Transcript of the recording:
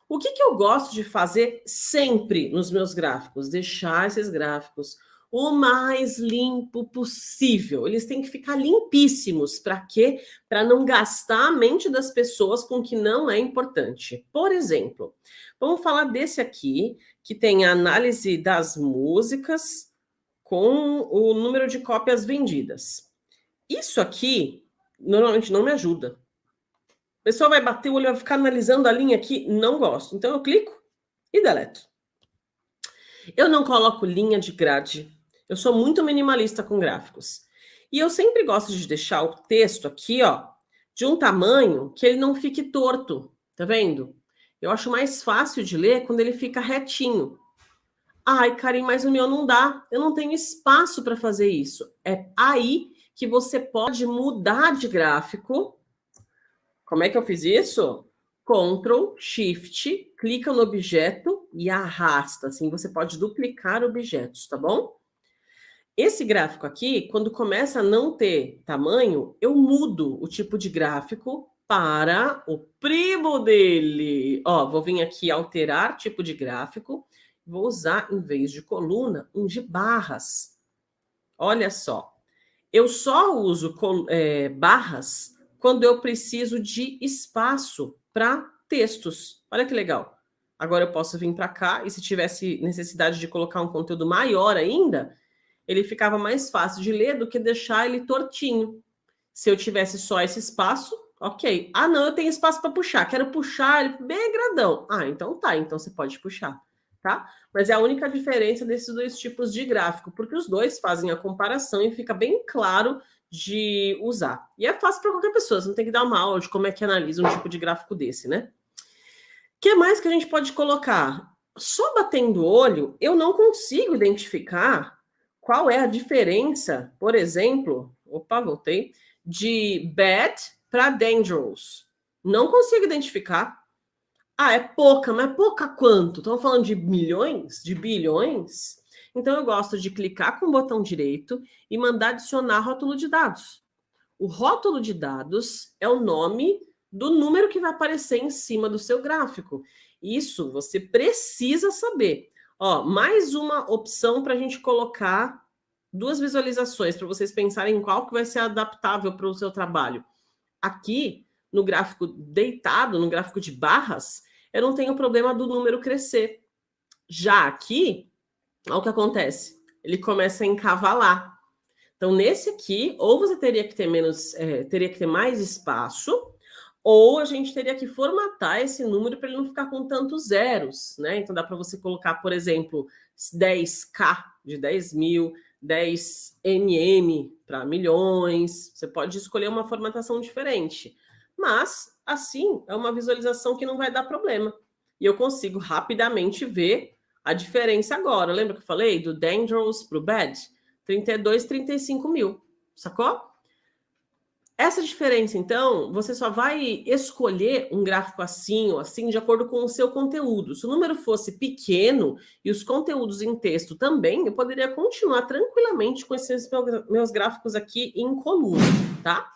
O que eu gosto de fazer sempre nos meus gráficos? Deixar esses gráficos o mais limpo possível. Eles têm que ficar limpíssimos. Para quê? Para não gastar a mente das pessoas com o que não é importante. Por exemplo, vamos falar desse aqui, que tem a análise das músicas com o número de cópias vendidas. Isso aqui normalmente não me ajuda. A pessoa vai bater o olho, vai ficar analisando a linha aqui, não gosto. Então eu clico e deleto. Eu não coloco linha de grade. Eu sou muito minimalista com gráficos. E eu sempre gosto de deixar o texto aqui, ó, de um tamanho que ele não fique torto. Tá vendo? Eu acho mais fácil de ler quando ele fica retinho. Ai, Karim, mas o meu não dá. Eu não tenho espaço para fazer isso. É aí que você pode mudar de gráfico. Como é que eu fiz isso? Ctrl, Shift, clica no objeto e arrasta. Assim você pode duplicar objetos, tá bom? Esse gráfico aqui, quando começa a não ter tamanho, eu mudo o tipo de gráfico para o primo dele. Ó, vou vir aqui alterar tipo de gráfico. Vou usar, em vez de coluna, um de barras. Olha só. Eu só uso barras quando eu preciso de espaço para textos. Olha que legal. Agora eu posso vir para cá e se tivesse necessidade de colocar um conteúdo maior ainda, ele ficava mais fácil de ler do que deixar ele tortinho. Se eu tivesse só esse espaço, ok. Ah, não, eu tenho espaço para puxar. Quero puxar ele bem grandão. Ah, então tá. Então você pode puxar, tá? Mas é a única diferença desses dois tipos de gráfico, porque os dois fazem a comparação e fica bem claro de usar. E é fácil para qualquer pessoa, você não tem que dar uma aula de como é que analisa um tipo de gráfico desse, né? O que mais que a gente pode colocar? Só batendo o olho, eu não consigo identificar qual é a diferença, por exemplo, voltei, de bad para dangerous. Não consigo identificar. Ah, é pouca, mas pouca quanto? Estamos falando de milhões? De bilhões? Então eu gosto de clicar com o botão direito e mandar adicionar rótulo de dados. O rótulo de dados é o nome do número que vai aparecer em cima do seu gráfico. Isso você precisa saber. Ó, mais uma opção para a gente colocar duas visualizações para vocês pensarem em qual que vai ser adaptável para o seu trabalho. Aqui, no gráfico deitado, no gráfico de barras, eu não tenho problema do número crescer. Já aqui, olha o que acontece. Ele começa a encavalar. Então, nesse aqui, ou você teria que ter teria que ter mais espaço, ou a gente teria que formatar esse número para ele não ficar com tantos zeros, né? Então dá para você colocar, por exemplo, 10K de 10 mil, 10 mm para milhões. Você pode escolher uma formatação diferente. Mas, assim, é uma visualização que não vai dar problema. E eu consigo rapidamente ver a diferença agora. Lembra que eu falei do dangerous para o bad? 32, 35 mil. Sacou? Essa diferença, então, você só vai escolher um gráfico assim ou assim de acordo com o seu conteúdo. Se o número fosse pequeno e os conteúdos em texto também, eu poderia continuar tranquilamente com esses meus gráficos aqui em coluna, tá?